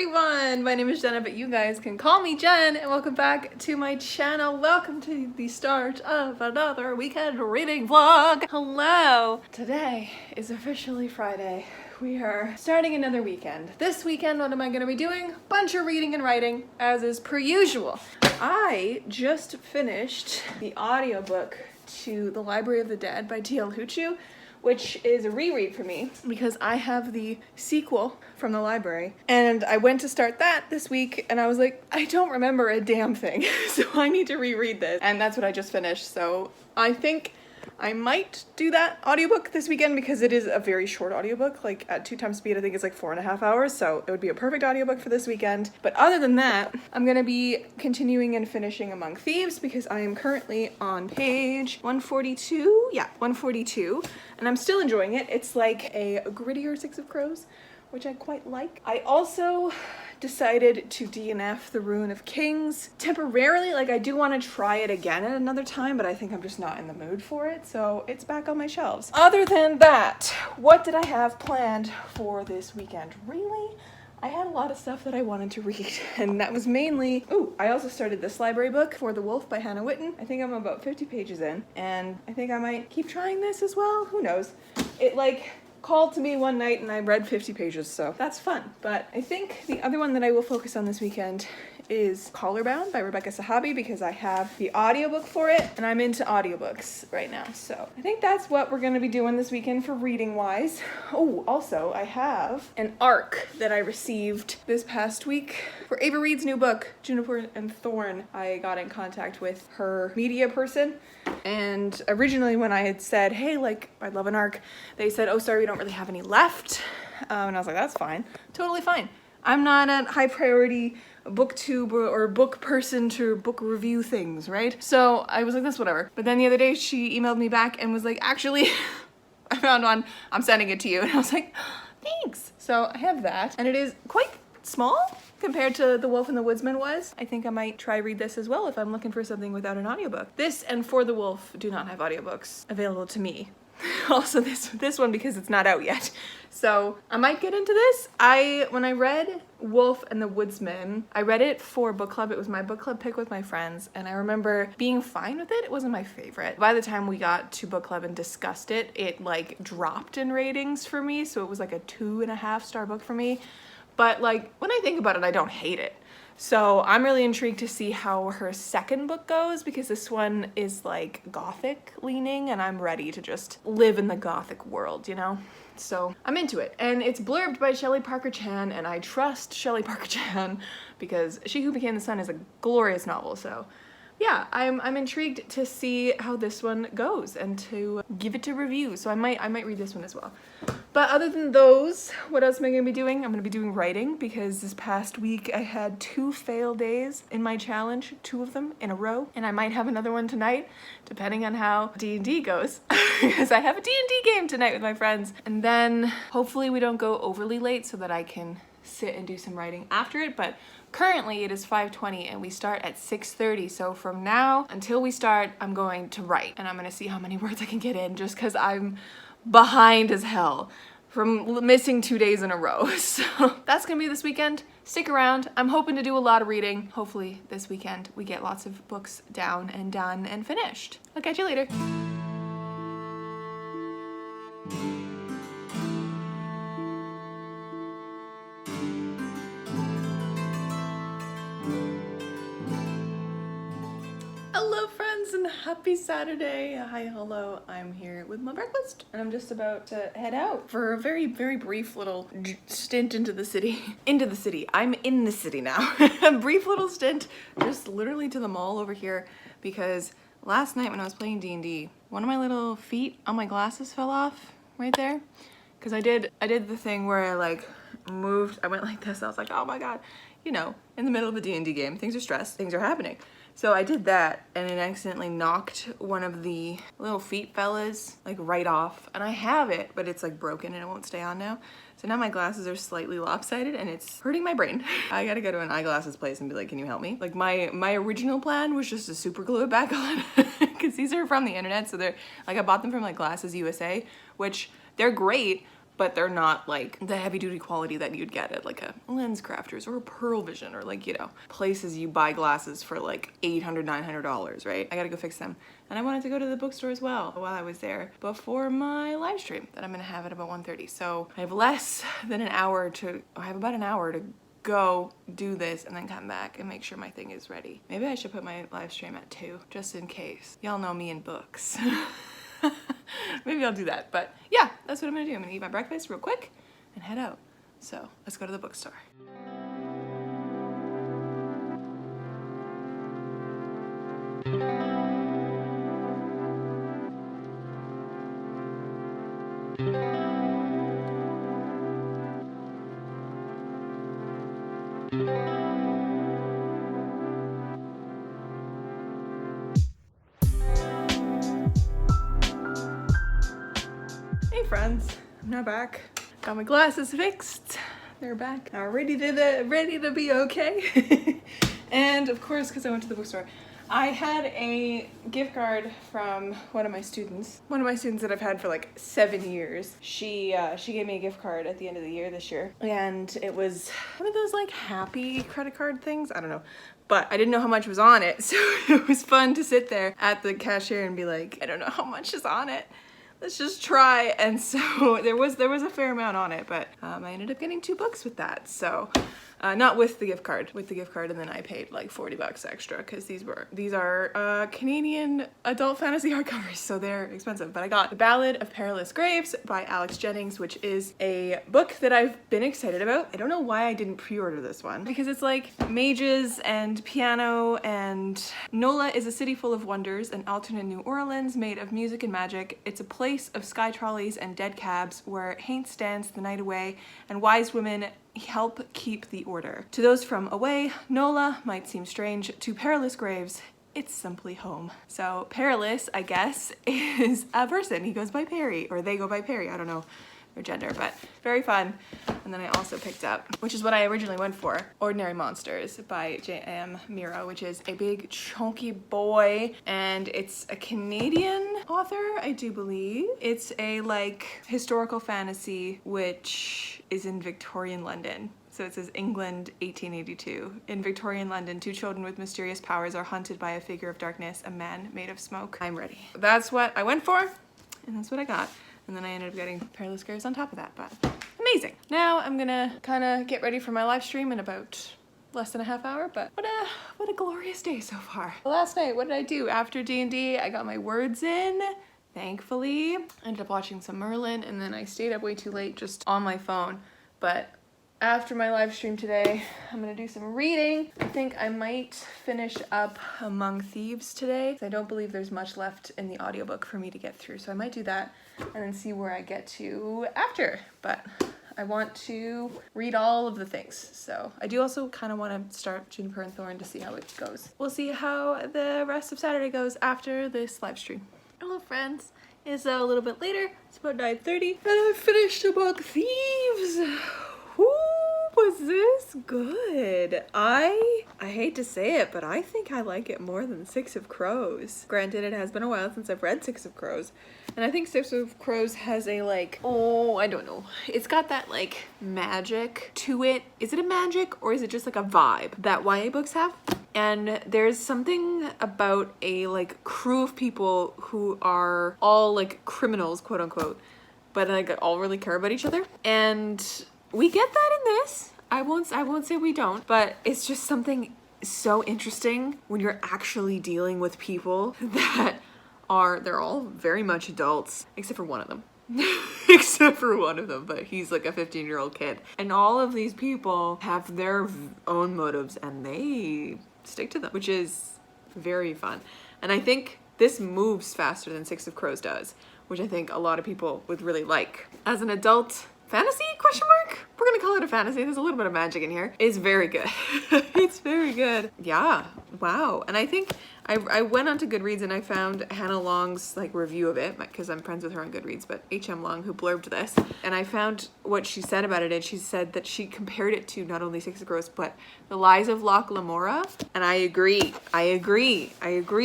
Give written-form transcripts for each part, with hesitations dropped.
everyone! My name is Jenna, but you guys can call me Jen, and welcome back to my channel. Welcome to the start of another weekend reading vlog. Hello! Today is officially Friday. We are starting another weekend. This weekend, what am I going to be doing? Bunch of reading and writing, as is per usual. I just finished the audiobook to The Library of the Dead by T.L. Huchu, which is a reread for me because I have the sequel from the library. And I went to start that this week and I was like, I don't remember a damn thing. So I need to reread this. And that's what I just finished. So I think I might do that audiobook this weekend because it is a very short audiobook. Like at 2 times speed, I think it's like 4.5 hours. So it would be a perfect audiobook for this weekend. But other than that, I'm gonna be continuing and finishing Among Thieves because I am currently on page 142. Yeah, 142. And I'm still enjoying it. It's like a grittier Six of Crows, which I quite like. I also decided to DNF the Ruin of Kings temporarily. Like I do want to try it again at another time, but I think I'm just not in the mood for it. So it's back on my shelves. Other than that, what did I have planned for this weekend? Really? I had a lot of stuff that I wanted to read, and that was mainly, I also started this library book, For the Wolf by Hannah Witten. I think I'm about 50 pages in, and I think I might keep trying this as well. Who knows? It called to me one night and I read 50 pages, so that's fun. But I think the other one that I will focus on this weekend is Collarbound by Rebecca Sahabi because I have the audiobook for it and I'm into audiobooks right now. So I think that's what we're going to be doing this weekend for reading wise. Oh, also I have an ARC that I received this past week for Ava Reed's new book, Juniper and Thorn. I got in contact with her media person, and originally when I had said, hey, I'd love an ARC, they said, oh, sorry, we don't really have any left. And I was like, that's fine. Totally fine. I'm not a high priority booktube or book person to book review things, right? So I was like, that's whatever. But then the other day she emailed me back and was like, actually, I found one, I'm sending it to you. And I was like, thanks. So I have that, and it is quite small compared to The Wolf and the Woodsman was. I think I might try read this as well if I'm looking for something without an audiobook. This and For the Wolf do not have audiobooks available to me. Also this one because it's not out yet. So I might get into this. When I read Wolf and the Woodsman, I read it for book club. It was my book club pick with my friends, and I remember being fine with it. It wasn't my favorite. By the time we got to book club and discussed it, it dropped in ratings for me. So it was like a 2.5 star book for me. But when I think about it, I don't hate it. So I'm really intrigued to see how her second book goes because this one is gothic leaning and I'm ready to just live in the gothic world, you know? So I'm into it. And it's blurbed by Shelley Parker Chan, and I trust Shelley Parker Chan because She Who Became the Sun is a glorious novel. So yeah, I'm intrigued to see how this one goes and to give it a review. So I might read this one as well. But other than those, what else am I going to be doing? I'm going to be doing writing because this past week I had 2 fail days in my challenge, 2 of them in a row. And I might have another one tonight, depending on how D&D goes. Because I have a D&D game tonight with my friends. And then hopefully we don't go overly late so that I can sit and do some writing after it. But currently it is 5:20 and we start at 6:30. So from now until we start, I'm going to write. And I'm going to see how many words I can get in just because I'm behind as hell from missing 2 days in a row. So that's gonna be this weekend. Stick around. I'm hoping to do a lot of reading. Hopefully this weekend we get lots of books down and done and finished. I'll catch you later. Hello friends and happy Saturday. Hi, hello. I'm here with my breakfast and I'm just about to head out for a very, very brief little stint into the city. I'm in the city now. A brief little stint just literally to the mall over here because last night when I was playing D&D, one of my little feet on my glasses fell off right there. Because I did the thing where I moved, I went like this. I was like, oh my God, you know, in the middle of a D&D game, things are stressed, things are happening. So I did that and it accidentally knocked one of the little feet fellas right off, and I have it, but it's broken and it won't stay on now. So now my glasses are slightly lopsided and it's hurting my brain. I gotta go to an eyeglasses place and be like, can you help me? My original plan was just to super glue it back on because these are from the internet. So they're I bought them from Glasses USA, which they're great, but they're not like the heavy duty quality that you'd get at like a Lens Crafters or a Pearl Vision or like, you know, places you buy glasses for like $800, $900, right? I gotta go fix them. And I wanted to go to the bookstore as well while I was there before my live stream that I'm gonna have at about 1:30. So I have less than an hour I have about an hour to go do this and then come back and make sure my thing is ready. Maybe I should put my live stream at 2 just in case. Y'all know me and books. Maybe I'll do that, but yeah, that's what I'm gonna do. I'm gonna eat my breakfast real quick and head out. So let's go to the bookstore. Hey friends, I'm now back. Got my glasses fixed. They're back. Now ready to be okay. And of course, because I went to the bookstore, I had a gift card from one of my students that I've had for like 7 years. She gave me a gift card at the end of the year this year, and it was one of those like happy credit card things. I don't know. But I didn't know how much was on it, so it was fun to sit there at the cashier and be like, I don't know how much is on it. Let's just try. And so there was a fair amount on it, but I ended up getting 2 books with that. So not with the gift card, and then I paid like $40 extra because these are Canadian adult fantasy hardcovers, so they're expensive. But I got The Ballad of Perilous Graves by Alex Jennings, which is a book that I've been excited about. I don't know why I didn't pre-order this one, because it's like mages and piano, and Nola is a city full of wonders, an alternate New Orleans made of music and magic. It's a place of sky trolleys and dead cabs where Haint stands the night away and wise women help keep the order. To those from away, Nola might seem strange. To Perilous Graves, it's simply home. So Perilous, I guess, is a person. He goes by Perry, or they go by Perry. I don't know their gender, but very fun. And then I also picked up, which is what I originally went for, Ordinary Monsters by J.M. Miro, which is a big chunky boy, and it's a Canadian author, I do believe. It's a like historical fantasy which is in Victorian London. So it says England, 1882. In Victorian London, 2 children with mysterious powers are hunted by a figure of darkness, a man made of smoke. I'm ready. That's what I went for, and that's what I got. And then I ended up getting Perilous Graves on top of that, but amazing. Now I'm gonna kind of get ready for my live stream in about less than a half hour, but what a glorious day so far. Last night, what did I do? After D&D, I got my words in, thankfully. I ended up watching some Merlin, and then I stayed up way too late just on my phone. But after my live stream today, I'm gonna do some reading. I think I might finish up Among Thieves today. I don't believe there's much left in the audiobook for me to get through, so I might do that and then see where I get to after. But I want to read all of the things. So I do also kind of want to start Juniper and Thorn to see how it goes. We'll see how the rest of Saturday goes after this live stream. Hello friends, it's a little bit later. It's about 9:30 and I finished Among Thieves. Woo, was this good? I hate to say it, but I think I like it more than Six of Crows. Granted, it has been a while since I've read Six of Crows, and I think Six of Crows has a like, oh, I don't know. It's got that like magic to it. Is it a magic or is it just like a vibe that YA books have? And there's something about a like crew of people who are all like criminals, quote unquote, but like all really care about each other. And we get that in this. I won't say we don't, but it's just something so interesting when you're actually dealing with people that they're all very much adults, except for one of them. Except for one of them, but he's like a 15-year-old kid. And all of these people have their own motives and they stick to them, which is very fun. And I think this moves faster than Six of Crows does, which I think a lot of people would really like. As an adult fantasy, question mark? We're gonna call it a fantasy. There's a little bit of magic in here. It's very good. It's very good. Yeah, wow. And I think I went onto Goodreads and I found Hannah Long's like review of it, because I'm friends with her on Goodreads, but HM Long, who blurbed this. And I found what she said about it, and she said that she compared it to not only Six of Crows, but The Lies of Locke Lamora. And I agree. I agree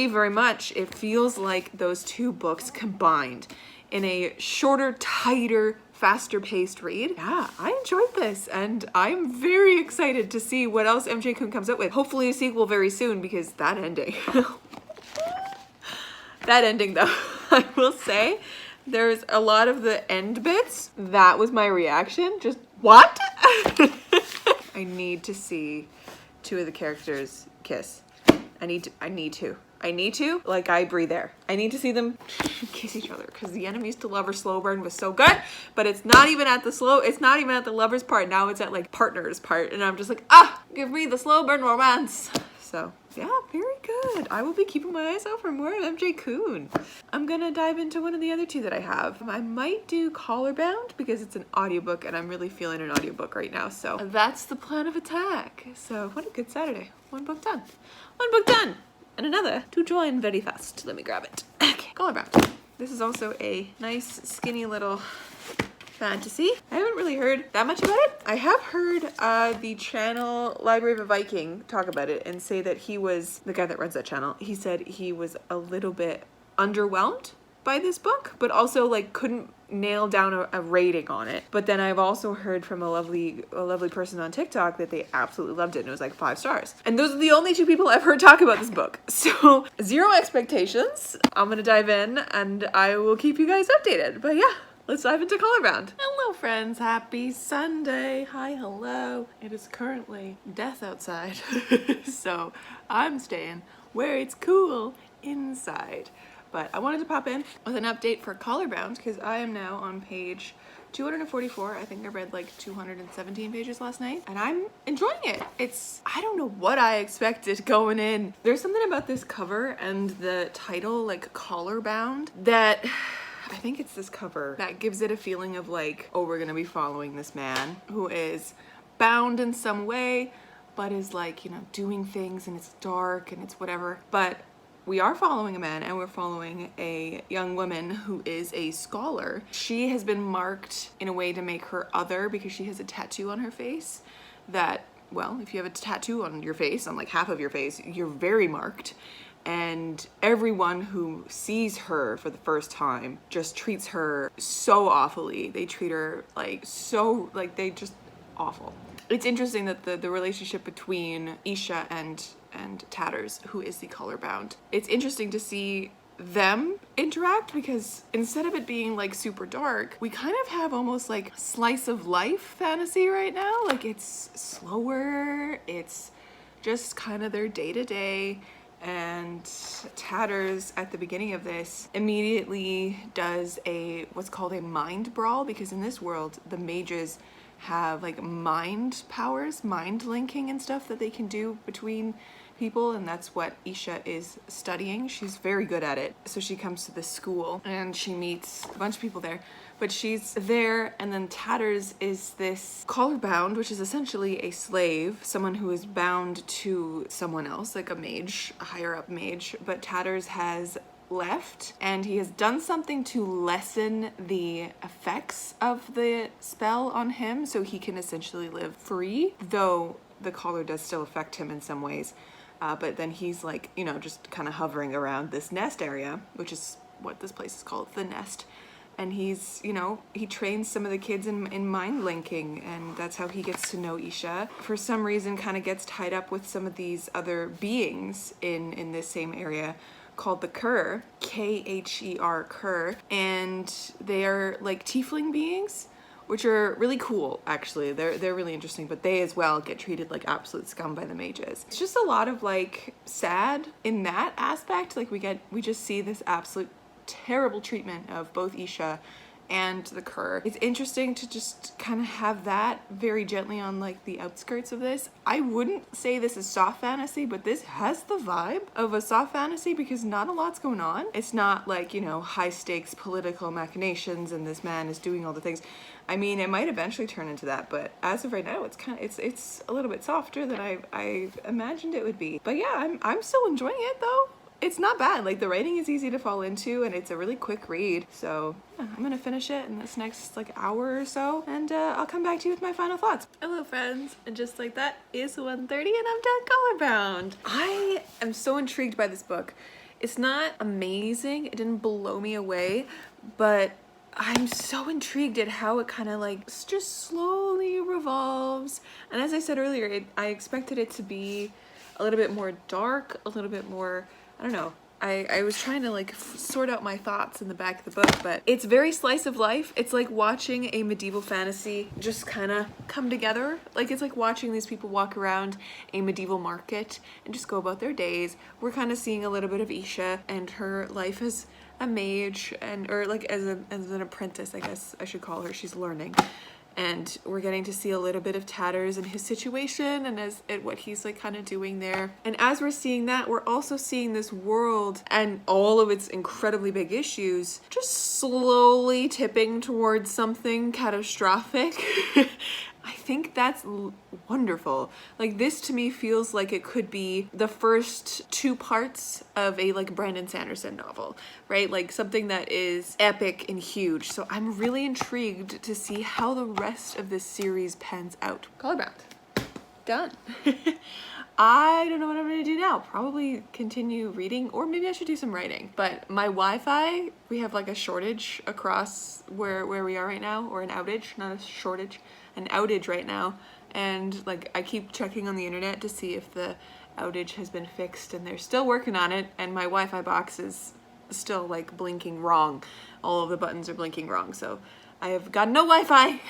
very much. It feels like those two books combined in a shorter, tighter faster paced read. Yeah, I enjoyed this, and I'm very excited to see what else MJ Kun comes up with. Hopefully a sequel very soon, because that ending, that ending though, I will say, there's a lot of the end bits, that was my reaction, just what? I need to see two of the characters kiss. I need to, like I breathe air. I need to see them kiss each other, because the enemies to lover slow burn was so good, but it's not even at the lovers part. Now it's at like partners part, and I'm just like, give me the slow burn romance. So yeah, very good. I will be keeping my eyes out for more of MJ Kun. I'm gonna dive into one of the other two that I have. I might do Collar Bound because it's an audiobook, and I'm really feeling an audiobook right now. So that's the plan of attack. So what a good Saturday. One book done. One book done. And another to join very fast. Let me grab it. Okay, Collar Bound. This is also a nice skinny little fantasy. I haven't really heard that much about it. I have heard the channel Library of a Viking talk about it and say that he was, the guy that runs that channel, he said he was a little bit underwhelmed by this book, but also like couldn't nail down a rating on it. But then I've also heard from a lovely person on TikTok that they absolutely loved it, and it was like 5 stars. And those are the only 2 people I've heard talk about this book. So 0 expectations. I'm gonna dive in and I will keep you guys updated. But yeah, let's dive into Collar Bound. Hello friends, happy Sunday. Hi, hello. It is currently death outside. So I'm staying where it's cool inside. But I wanted to pop in with an update for Collar Bound because I am now on page 244. I think I read like 217 pages last night, and I'm enjoying it. I don't know what I expected going in. There's something about this cover and the title, like Collar Bound, that I think it's this cover that gives it a feeling of like, oh, we're gonna be following this man who is bound in some way, but is like, you know, doing things, and it's dark and it's whatever. But we are following a man, and we're following a young woman who is a scholar. She has been marked in a way to make her other because she has a tattoo on her face that, well, if you have a tattoo on your face, on like half of your face, you're very marked. And everyone who sees her for the first time just treats her so awfully. They treat her like so, like they just awful. It's interesting that the relationship between Isha and Tatters, who is the Collar Bound, it's interesting to see them interact, because instead of it being like super dark, we kind of have almost like slice of life fantasy right now. Like it's slower, it's just kind of their day-to-day. And Tatters at the beginning of this immediately does what's called a mind brawl, because in this world the mages have like mind powers, mind linking and stuff that they can do between people, and that's what Isha is studying. She's very good at it. So she comes to this school and she meets a bunch of people there, but she's there, and then Tatters is this Collar Bound, which is essentially a slave, someone who is bound to someone else, like a mage, a higher up mage. But Tatters has left, and he has done something to lessen the effects of the spell on him, so he can essentially live free, though the collar does still affect him in some ways. But then he's like, you know, just kind of hovering around this nest area, which is what this place is called, the nest. And he's, you know, he trains some of the kids in mind linking, and that's how he gets to know Isha. For some reason, kind of gets tied up with some of these other beings in this same area called the Kur, K-H-E-R, Kur, and they are like tiefling beings, which are really cool, actually. They're really interesting, but they as well get treated like absolute scum by the mages. It's just a lot of like sad in that aspect. Like we just see this absolute terrible treatment of both Isha and the Kur. It's interesting to just kind of have that very gently on like the outskirts of this. I wouldn't say this is soft fantasy, but this has the vibe of a soft fantasy because not a lot's going on. It's not like, you know, high stakes political machinations and this man is doing all the things. I mean, it might eventually turn into that, but as of right now, it's kind of, it's a little bit softer than I imagined it would be. But yeah, I'm still enjoying it though. It's not bad. Like the writing is easy to fall into, and it's a really quick read. So yeah, I'm gonna finish it in this next like hour or so, and I'll come back to you with my final thoughts. Hello friends, and just like that is 1:30 and I'm done Collar Bound. I am so intrigued by this book. It's not amazing, it didn't blow me away, but I'm so intrigued at how it kind of like just slowly revolves. And as I said earlier, I expected it to be a little bit more dark, a little bit more, I don't know. I was trying to like sort out my thoughts in the back of the book, but it's very slice of life. It's like watching a medieval fantasy just kind of come together. Like it's like watching these people walk around a medieval market and just go about their days. We're kind of seeing a little bit of Isha and her life as a mage, and or like as an apprentice, I guess I should call her. She's learning. And we're getting to see a little bit of Tatters and his situation and what he's like kind of doing there. And as we're seeing that, we're also seeing this world and all of its incredibly big issues just slowly tipping towards something catastrophic. I think that's wonderful. Like this to me feels like it could be the first 2 parts of a like Brandon Sanderson novel, right? Like something that is epic and huge. So I'm really intrigued to see how the rest of this series pans out. Color bound. Done. I don't know what I'm gonna do now. Probably continue reading, or maybe I should do some writing. But my Wi-Fi, we have like a shortage across where we are right now, or an outage, not a shortage, an outage right now. And like I keep checking on the internet to see if the outage has been fixed, and they're still working on it, and my Wi-Fi box is still like blinking wrong. All of the buttons are blinking wrong, so I have got no Wi-Fi,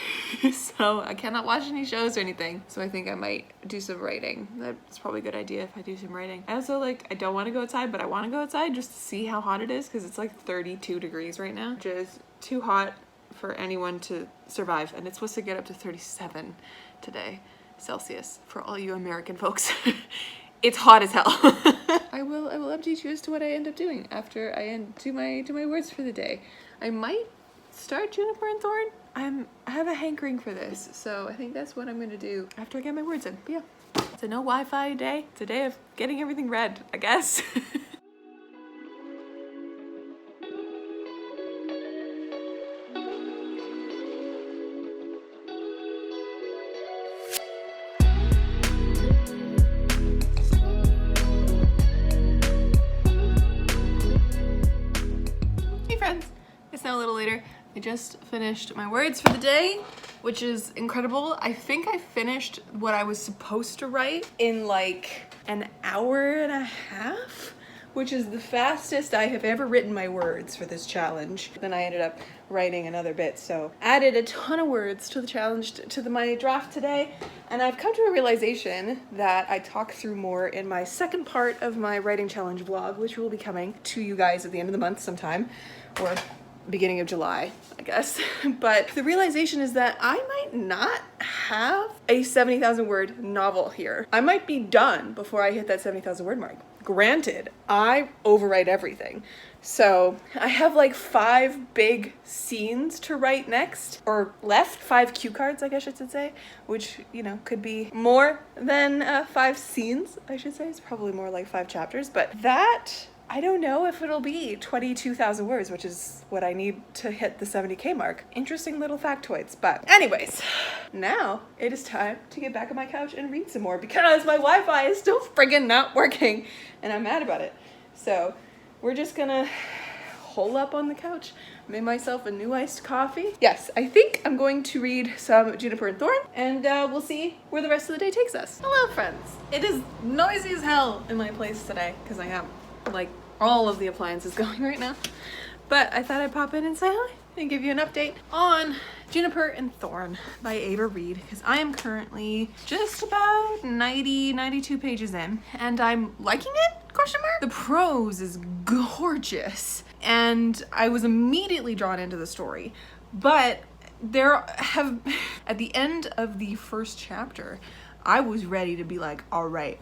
so I cannot watch any shows or anything. So I think I might do some writing. That's probably a good idea if I do some writing. I also like, I don't want to go outside, but I want to go outside just to see how hot it is, because it's like 32 degrees right now, which is too hot for anyone to survive. And it's supposed to get up to 37 today, Celsius, for all you American folks. It's hot as hell. I will update you as to what I end up doing after I do my words for the day. I might start Juniper and Thorn. I have a hankering for this, so I think that's what I'm gonna do after I get my words in. But yeah, it's a no Wi-Fi day. It's a day of getting everything read, I guess. Hey friends, it's now a little later. I just finished my words for the day, which is incredible. I think I finished what I was supposed to write in like an hour and a half, which is the fastest I have ever written my words for this challenge. Then I ended up writing another bit, so added a ton of words to the challenge, to my draft today. And I've come to a realization that I talk through more in my second part of my writing challenge vlog, which will be coming to you guys at the end of the month sometime, or beginning of July, I guess. But the realization is that I might not have a 70,000 word novel here. I might be done before I hit that 70,000 word mark. Granted, I overwrite everything. So I have like 5 big scenes to write next, or left, 5 cue cards, I guess I should say, which, you know, could be more than 5 scenes, I should say. It's probably more like 5 chapters, but that, I don't know if it'll be 22,000 words, which is what I need to hit the 70K mark. Interesting little factoids. But anyways, now it is time to get back on my couch and read some more, because my Wi-Fi is still friggin' not working and I'm mad about it. So we're just gonna hole up on the couch, made myself a new iced coffee. Yes, I think I'm going to read some Juniper and Thorn, and we'll see where the rest of the day takes us. Hello friends. It is noisy as hell in my place today, because I have like all of the appliances going right now. But I thought I'd pop in and say hi and give you an update on Juniper and Thorn by Ava Reed, because I am currently just about 92 pages in, and I'm liking it, question mark? The prose is gorgeous, and I was immediately drawn into the story, but at the end of the first chapter, I was ready to be like, all right,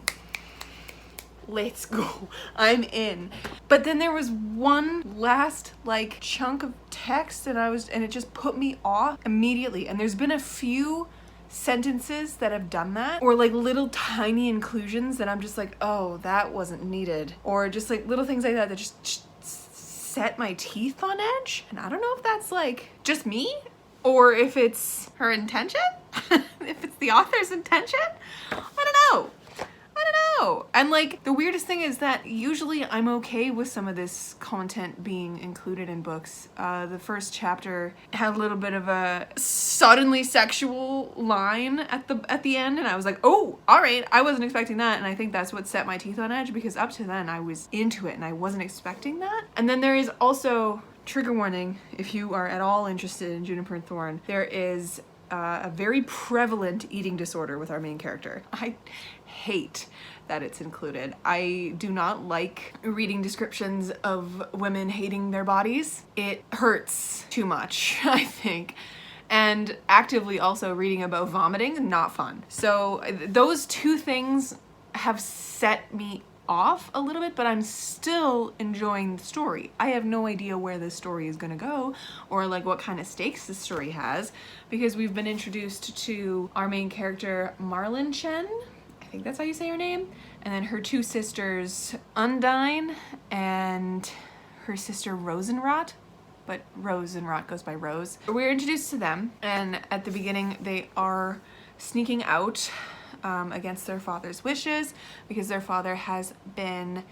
let's go, I'm in. But then there was one last like chunk of text and it just put me off immediately. And there's been a few sentences that have done that, or like little tiny inclusions that I'm just like, oh, that wasn't needed, or just like little things like that that just set my teeth on edge. And I don't know if that's like just me, or if it's her intention, if it's the author's intention. I don't know. And like the weirdest thing is that usually I'm okay with some of this content being included in books. The first chapter had a little bit of a suddenly sexual line at the end, and I was like, oh, all right, I wasn't expecting that. And I think that's what set my teeth on edge, because up to then I was into it and I wasn't expecting that. And then there is also, trigger warning, if you are at all interested in Juniper and Thorn, there is a very prevalent eating disorder with our main character. I hate that it's included. I do not like reading descriptions of women hating their bodies. It hurts too much, I think. And actively also reading about vomiting, not fun. So those two things have set me off a little bit, but I'm still enjoying the story. I have no idea where this story is gonna go, or like what kind of stakes the story has, because we've been introduced to our main character, Marlin Chen. I think that's how you say her name. And then her two sisters, Undine and her sister Rosenrot, but Rosenrot goes by Rose. We're introduced to them, and at the beginning they are sneaking out against their father's wishes, because their father has been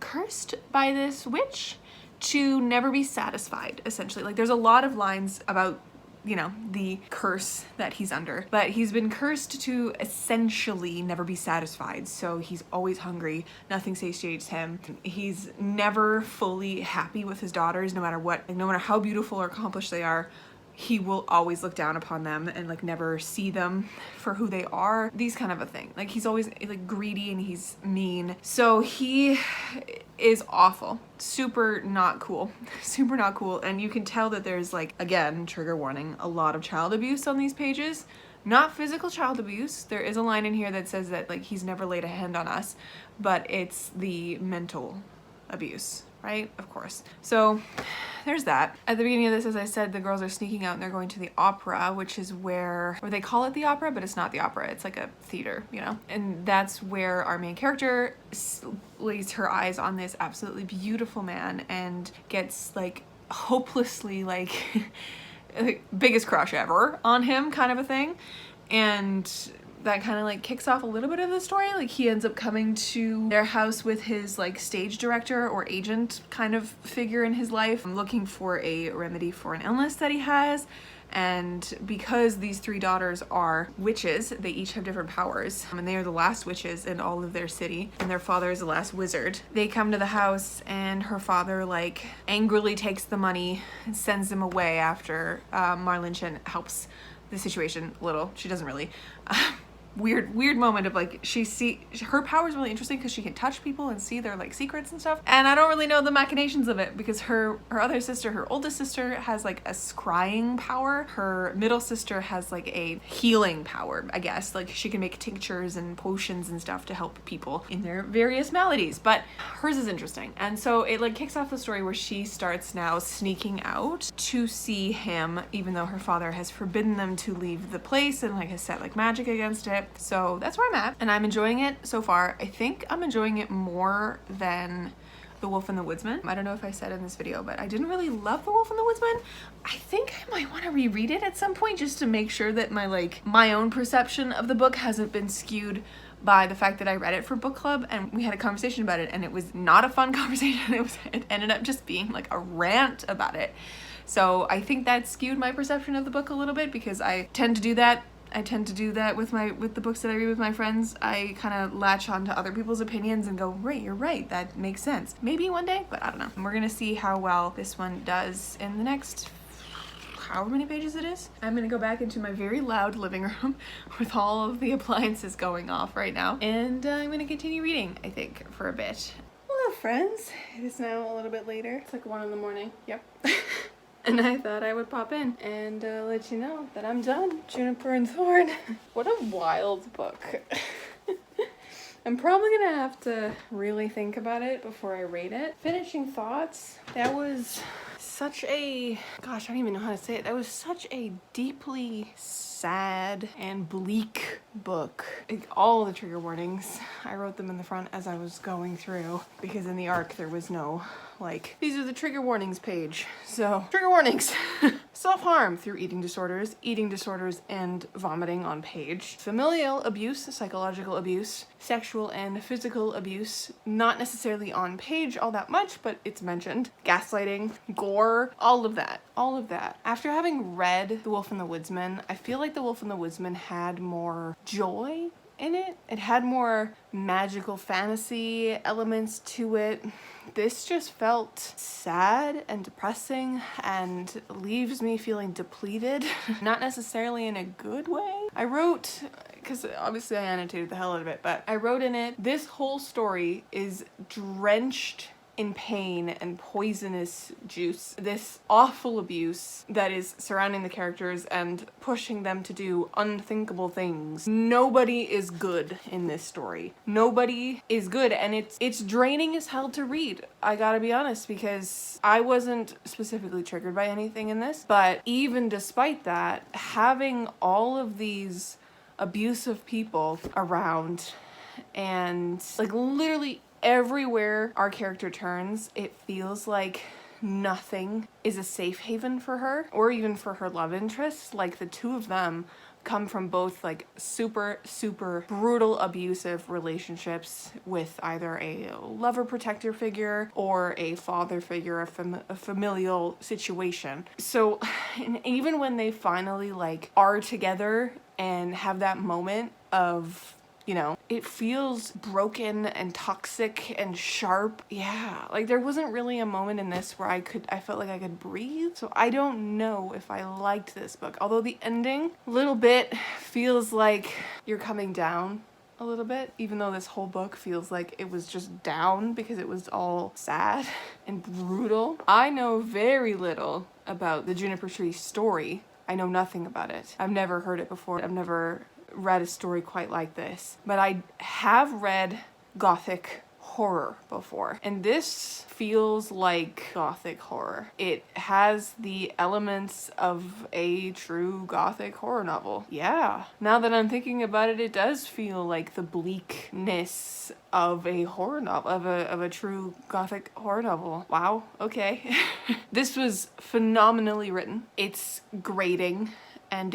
cursed by this witch to never be satisfied, essentially. Like, there's a lot of lines about, you know, the curse that he's under, but he's been cursed to essentially never be satisfied. So he's always hungry, nothing satiates him. He's never fully happy with his daughters, no matter what, like, no matter how beautiful or accomplished they are. He will always look down upon them and like never see them for who they are. These kind of a thing. Like, he's always like greedy and he's mean. So he is awful. Super not cool. Super not cool. And you can tell that there's, like, again, trigger warning, a lot of child abuse on these pages. Not physical child abuse. There is a line in here that says that, like, he's never laid a hand on us, but it's the mental abuse, right? Of course. So there's that. At the beginning of this, as I said, the girls are sneaking out and they're going to the opera, which is where they call it the opera, but it's not the opera. It's like a theater, you know? And that's where our main character lays her eyes on this absolutely beautiful man and gets, like, hopelessly, like, biggest crush ever on him kind of a thing. And that kind of like kicks off a little bit of the story. Like, he ends up coming to their house with his like stage director or agent kind of figure in his life, looking for a remedy for an illness that he has. And because these three daughters are witches, they each have different powers, and they are the last witches in all of their city, and their father is the last wizard. They come to the house, and her father like angrily takes the money and sends them away after Marlin Chen helps the situation a little. She doesn't really. Weird moment of like, her power is really interesting because she can touch people and see their like secrets and stuff, and I don't really know the machinations of it, because her other sister, her oldest sister, has like a scrying power. Her middle sister has like a healing power, I guess. Like, she can make tinctures and potions and stuff to help people in their various maladies, but hers is interesting. And so it like kicks off the story where she starts now sneaking out to see him, even though her father has forbidden them to leave the place and like has set like magic against it. So that's where I'm at, and I'm enjoying it so far. I think I'm enjoying it more than The Wolf and the Woodsman. I don't know if I said in this video, but I didn't really love The Wolf and the Woodsman. I think I might want to reread it at some point just to make sure that my own perception of the book hasn't been skewed by the fact that I read it for book club and we had a conversation about it, and it was not a fun conversation. It ended up just being like a rant about it. So I think that skewed my perception of the book a little bit, because I tend to do that. with the books that I read with my friends. I kind of latch on to other people's opinions and go, right, you're right, that makes sense. Maybe one day, but I don't know. And we're gonna see how well this one does in the next however many pages it is. I'm gonna go back into my very loud living room with all of the appliances going off right now, and I'm gonna continue reading, I think, for a bit. Hello friends, it is now a little bit later. It's like 1 in the morning, yep. And I thought I would pop in and let you know that I'm done. Juniper and Thorn. What a wild book. I'm probably gonna have to really think about it before I rate it. Finishing thoughts. That was such a, gosh, I don't even know how to say it. That was such a deeply sad and bleak book. Like, all the trigger warnings, I wrote them in the front as I was going through, because in the ARC there was no like, these are the trigger warnings page. So, trigger warnings. self-harm through eating disorders, and vomiting on page, familial abuse, psychological abuse, sexual and physical abuse, not necessarily on page all that much, but it's mentioned, gaslighting, gore, all of that. After having read The Wolf and the Woodsman, I feel like The Wolf and the Woodsman had more joy in it. It had more magical fantasy elements to it. This just felt sad and depressing and leaves me feeling depleted, not necessarily in a good way. I wrote, because obviously I annotated the hell out of it, but I wrote in it, this whole story is drenched in pain and poisonous juice. This awful abuse that is surrounding the characters and pushing them to do unthinkable things. Nobody is good in this story. Nobody is good, and it's draining as hell to read. I gotta be honest, because I wasn't specifically triggered by anything in this, but even despite that, having all of these abusive people around and like literally everywhere our character turns, it feels like nothing is a safe haven for her, or even for her love interest. Like the two of them come from both like super brutal abusive relationships with either a lover protector figure or a father figure, a familial situation. So and even when they finally like are together and have that moment of, you know, it feels broken and toxic and sharp. Yeah, like there wasn't really a moment in this where I felt like I could breathe. So I don't know if I liked this book. Although the ending, a little bit, feels like you're coming down a little bit, even though this whole book feels like it was just down because it was all sad and brutal. I know very little about the Juniper Tree story. I know nothing about it. I've never heard it before. I've never read a story quite like this, but I have read gothic horror before, and this feels like gothic horror. It has the elements of a true gothic horror novel. Yeah, now that I'm thinking about it, it does feel like the bleakness of a horror novel, of a true gothic horror novel. Wow, okay. This was phenomenally written. It's grating, and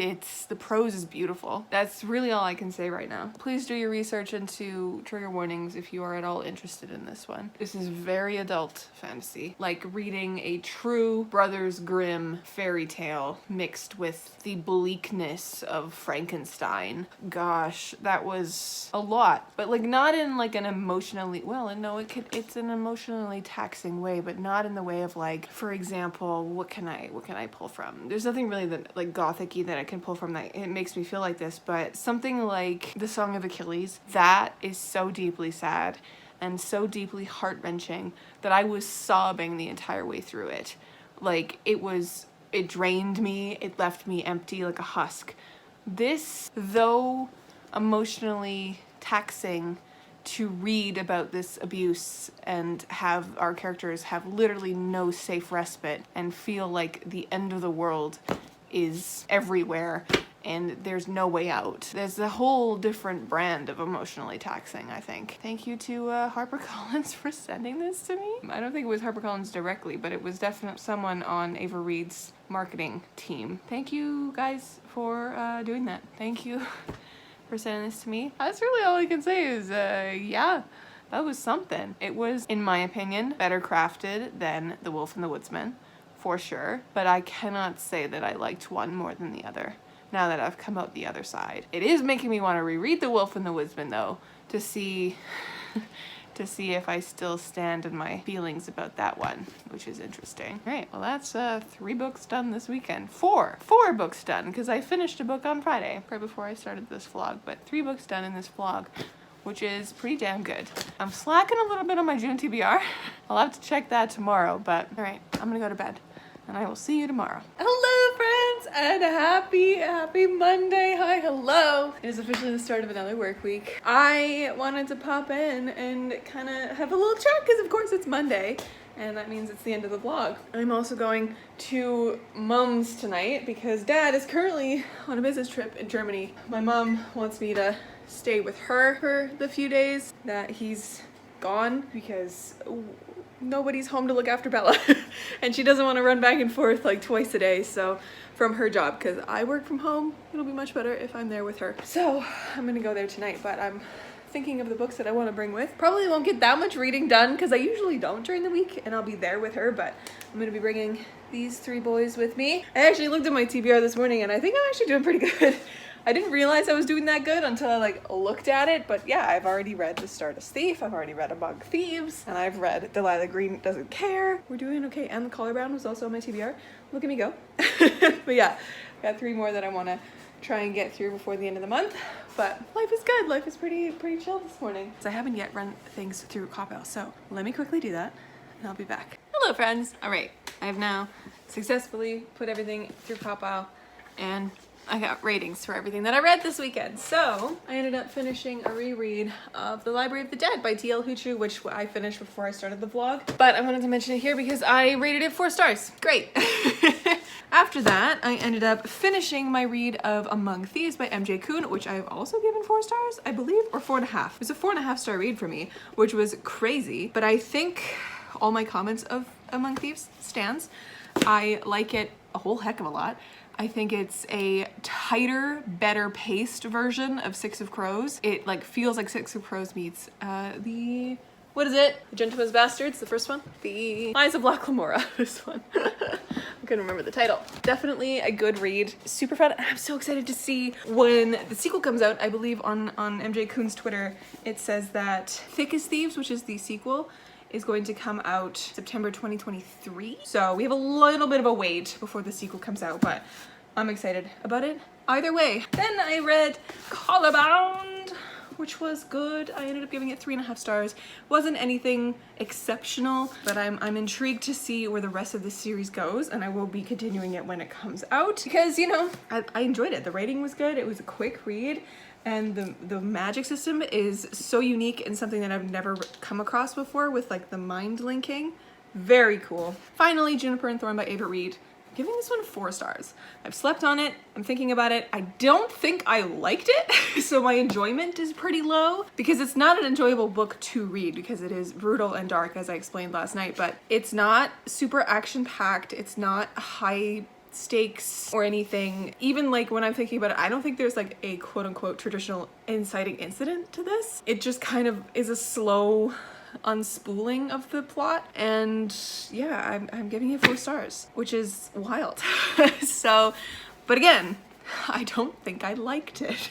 the prose is beautiful. That's really all I can say right now. Please do your research into trigger warnings if you are at all interested in this one. This is very adult fantasy, like reading a true Brothers Grimm fairy tale mixed with the bleakness of Frankenstein. Gosh, that was a lot, but like not in like an emotionally, well, no, it's an emotionally taxing way, but not in the way of like, for example, what can I pull from? There's nothing really that like gothic-y that I can pull from that it makes me feel like this, but something like The Song of Achilles, that is so deeply sad and so deeply heart-wrenching that I was sobbing the entire way through it. Like it drained me, it left me empty like a husk. This, though emotionally taxing to read about this abuse and have our characters have literally no safe respite and feel like the end of the world is everywhere and there's no way out. There's a whole different brand of emotionally taxing, I think. Thank you to HarperCollins for sending this to me. I don't think it was HarperCollins directly, but it was definitely someone on Ava Reed's marketing team. Thank you guys for doing that. Thank you for sending this to me. That's really all I can say is, yeah, that was something. It was, in my opinion, better crafted than The Wolf and the Woodsman, for sure, but I cannot say that I liked one more than the other now that I've come out the other side. It is making me want to reread The Wolf and the Woodsman though, to see if I still stand in my feelings about that one, which is interesting. All right, well that's 3 books done this weekend. 4 books done, because I finished a book on Friday, right before I started this vlog, but 3 books done in this vlog, which is pretty damn good. I'm slacking a little bit on my June TBR. I'll have to check that tomorrow, but all right, I'm gonna go to bed. And I will see you tomorrow. Hello, friends, and happy Monday. Hi, hello. It is officially the start of another work week. I wanted to pop in and kind of have a little chat because, of course, it's Monday, and that means it's the end of the vlog. I'm also going to Mom's tonight because Dad is currently on a business trip in Germany. My mom wants me to stay with her for the few days that he's gone because nobody's home to look after Bella and she doesn't want to run back and forth like twice a day, so from her job, because I work from home, it'll be much better if I'm there with her. So I'm gonna go there tonight, but I'm thinking of the books that I want to bring with. Probably won't get that much reading done because I usually don't during the week, and I'll be there with her, but I'm gonna be bringing these 3 boys with me. I actually looked at my TBR this morning and I think I'm actually doing pretty good. I didn't realize I was doing that good until I like looked at it, but yeah, I've already read The Stardust Thief, I've already read Among Thieves, and I've read Delilah Green Doesn't Care. We're doing okay, and The Collar Bound was also on my TBR. Look at me go. But yeah, got 3 more that I want to try and get through before the end of the month, but life is good. Life is pretty chill this morning. So I haven't yet run things through Copel, so let me quickly do that and I'll be back. Hello friends. All right, I have now successfully put everything through Copel and I got ratings for everything that I read this weekend. So I ended up finishing a reread of The Library of the Dead by T.L. Huchu, which I finished before I started the vlog, but I wanted to mention it here because I rated it 4 stars. Great. After that, I ended up finishing my read of Among Thieves by M.J. Kuhn, which I have also given 4 stars, I believe, or 4.5. It was a 4.5 star read for me, which was crazy, but I think all my comments of Among Thieves stands. I like it a whole heck of a lot. I think it's a tighter, better paced version of Six of Crows. It like feels like Six of Crows meets what is it? The Gentleman's Bastards, the first one? The Lies of Black Lamora, this one. I couldn't remember the title. Definitely a good read, super fun. I'm so excited to see when the sequel comes out. I believe on MJ Kuhn's Twitter, it says that Thick as Thieves, which is the sequel, is going to come out September 2023. So we have a little bit of a wait before the sequel comes out, but I'm excited about it either way. Then I read Collar Bound, which was good. I ended up giving it 3.5 stars. Wasn't anything exceptional, but I'm intrigued to see where the rest of the series goes, and I will be continuing it when it comes out because, you know, I enjoyed it. The writing was good. It was a quick read. And the magic system is so unique and something that I've never come across before with like the mind linking. Very cool. Finally, Juniper and Thorn by Ava Reed. I'm giving this one 4 stars. I've slept on it. I'm thinking about it. I don't think I liked it. So my enjoyment is pretty low because it's not an enjoyable book to read because it is brutal and dark, as I explained last night, but it's not super action packed. It's not high stakes or anything. Even like when I'm thinking about it, I don't think there's like a quote unquote traditional inciting incident to this. It just kind of is a slow unspooling of the plot, and yeah, I'm giving it 4 stars, which is wild. So, but again, I don't think I liked it.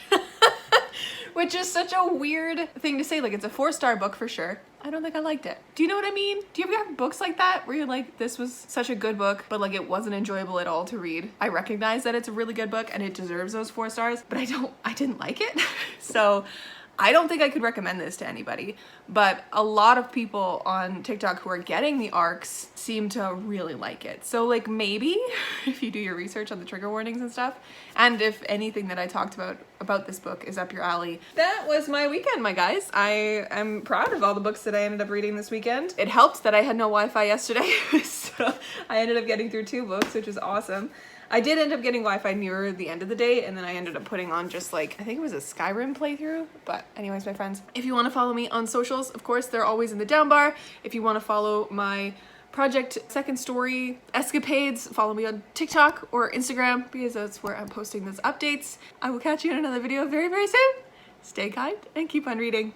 Which is such a weird thing to say. Like, it's a 4-star book for sure. I don't think I liked it. Do you know what I mean? Do you ever have books like that where you're like, this was such a good book, but like it wasn't enjoyable at all to read? I recognize that it's a really good book and it deserves those 4 stars, but I didn't like it. So I don't think I could recommend this to anybody, but a lot of people on TikTok who are getting the arcs seem to really like it. So like maybe if you do your research on the trigger warnings and stuff, and if anything that I talked about this book is up your alley. That was my weekend, my guys. I am proud of all the books that I ended up reading this weekend. It helped that I had no Wi-Fi yesterday, so I ended up getting through 2 books, which is awesome. I did end up getting Wi-Fi near the end of the day, and then I ended up putting on just like, I think it was a Skyrim playthrough. But anyways, my friends, if you want to follow me on socials, of course, they're always in the down bar. If you want to follow my Project Second Story escapades, follow me on TikTok or Instagram because that's where I'm posting those updates. I will catch you in another video very, very soon. Stay kind and keep on reading.